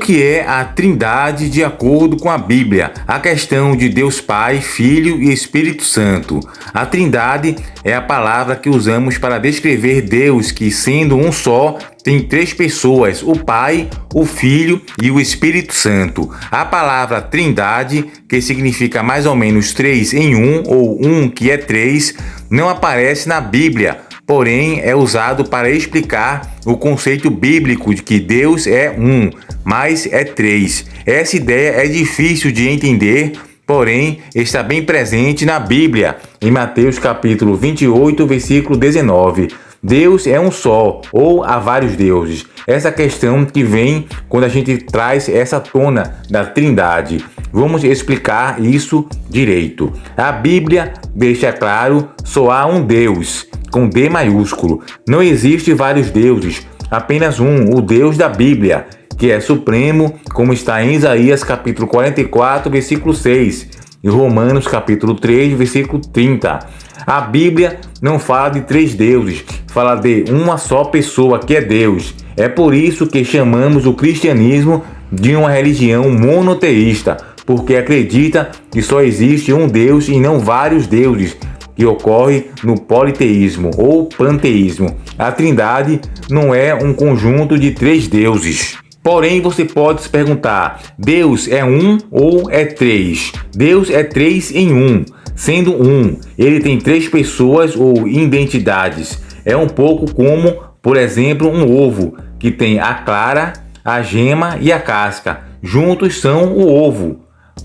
Que é a Trindade de acordo com a Bíblia, a questão de Deus Pai, Filho e Espírito Santo. A Trindade é a palavra que usamos para descrever Deus, que sendo um só, tem três pessoas, o Pai, o Filho e o Espírito Santo. A palavra Trindade, que significa mais ou menos três em um, ou um que é três, não aparece na Bíblia, porém é usado para explicar o conceito bíblico de que Deus é um, mas é três. Essa ideia é difícil de entender, porém está bem presente na Bíblia, em Mateus capítulo 28, versículo 19. Deus é um só, ou há vários deuses. Essa questão que vem quando a gente traz essa tona da Trindade. Vamos explicar isso direito. A Bíblia deixa claro, só há um Deus, com D maiúsculo. Não existe vários deuses, apenas um, o Deus da Bíblia, que é supremo, como está em Isaías capítulo 44, versículo 6, e Romanos capítulo 3, versículo 30. A Bíblia não fala de três deuses, fala de uma só pessoa que é Deus. É por isso que chamamos o cristianismo de uma religião monoteísta, porque acredita que só existe um Deus e não vários deuses, que ocorre no politeísmo ou panteísmo. A Trindade não é um conjunto de três deuses. Porém, você pode se perguntar, Deus é um ou é três? Deus é três em um. Sendo um, ele tem três pessoas ou identidades. É um pouco como, por exemplo, um ovo, que tem a clara, a gema e a casca. Juntos são o ovo.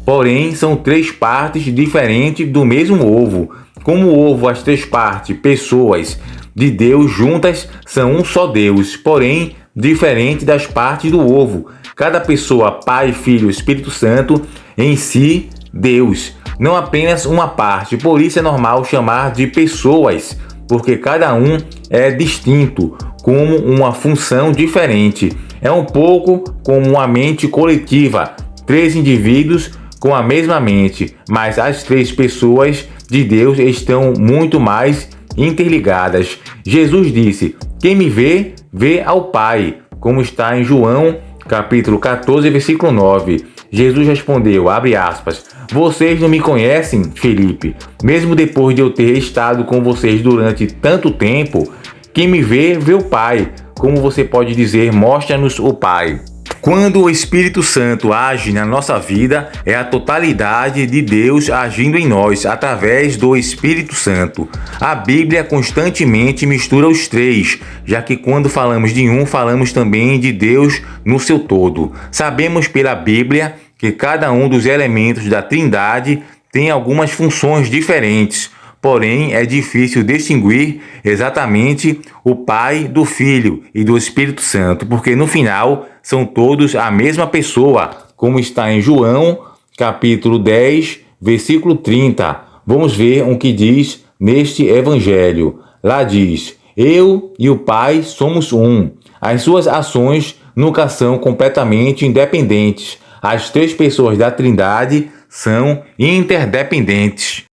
Porém, são três partes diferentes do mesmo ovo. Como o ovo, as três partes, pessoas de Deus juntas são um só Deus, porém diferente das partes do ovo. Cada pessoa, Pai, Filho e Espírito Santo, em si, Deus, não apenas uma parte. Por isso é normal chamar de pessoas, porque cada um é distinto, como uma função diferente. É um pouco como uma mente coletiva, três indivíduos com a mesma mente, mas as três pessoas de Deus estão muito mais interligadas. Jesus disse: quem me vê, vê ao Pai, como está em João, capítulo 14, versículo 9. Jesus respondeu, abre aspas, vocês não me conhecem, Felipe, mesmo depois de eu ter estado com vocês durante tanto tempo. Quem me vê, vê o Pai. Como você pode dizer, mostra-nos o Pai. Quando o Espírito Santo age na nossa vida, é a totalidade de Deus agindo em nós, através do Espírito Santo. A Bíblia constantemente mistura os três, já que quando falamos de um, falamos também de Deus no seu todo. Sabemos pela Bíblia que cada um dos elementos da Trindade tem algumas funções diferentes. Porém, é difícil distinguir exatamente o Pai do Filho e do Espírito Santo, porque no final são todos a mesma pessoa, como está em João, capítulo 10, versículo 30. Vamos ver o que diz neste evangelho. Lá diz, eu e o Pai somos um. As suas ações nunca são completamente independentes. As três pessoas da Trindade são interdependentes.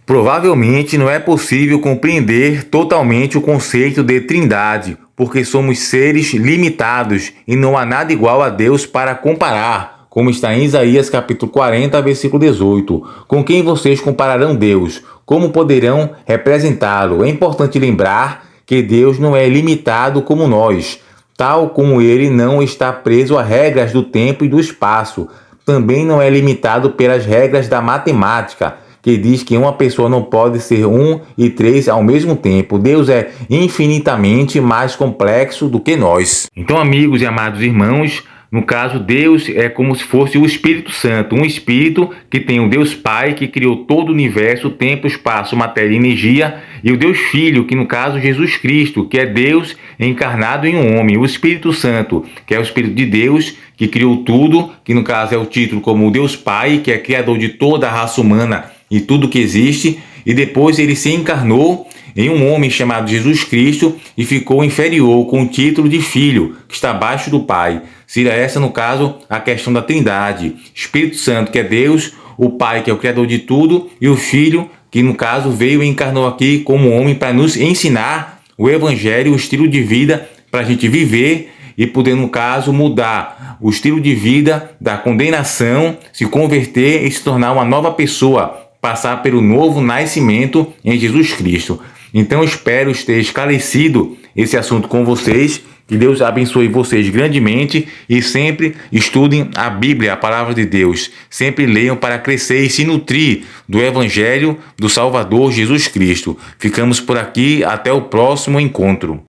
Provavelmente não é possível compreender totalmente o conceito de Trindade, porque somos seres limitados e não há nada igual a Deus para comparar, como está em Isaías capítulo 40, versículo 18. Com quem vocês compararão Deus? Como poderão representá-lo? É importante lembrar que Deus não é limitado como nós, tal como ele não está preso a regras do tempo e do espaço. Também não é limitado pelas regras da matemática, que diz que uma pessoa não pode ser um e três ao mesmo tempo. Deus é infinitamente mais complexo do que nós. Então, amigos e amados irmãos, no caso, Deus é como se fosse o Espírito Santo, um Espírito que tem o Deus Pai, que criou todo o universo, tempo, espaço, matéria e energia, e o Deus Filho, que no caso Jesus Cristo, que é Deus encarnado em um homem, o Espírito Santo, que é o Espírito de Deus, que criou tudo, que no caso é o título como o Deus Pai, que é criador de toda a raça humana e tudo que existe, e depois ele se encarnou em um homem chamado Jesus Cristo e ficou inferior com o título de Filho, que está abaixo do Pai. Seria essa, no caso, a questão da Trindade. Espírito Santo, que é Deus, o Pai, que é o Criador de tudo, e o Filho, que no caso veio e encarnou aqui como homem para nos ensinar o Evangelho, o estilo de vida para a gente viver e poder, no caso, mudar o estilo de vida da condenação, se converter e se tornar uma nova pessoa, passar pelo novo nascimento em Jesus Cristo. Então, espero ter esclarecido esse assunto com vocês. Que Deus abençoe vocês grandemente e sempre estudem a Bíblia, a palavra de Deus. Sempre leiam para crescer e se nutrir do Evangelho do Salvador Jesus Cristo. Ficamos por aqui, até o próximo encontro.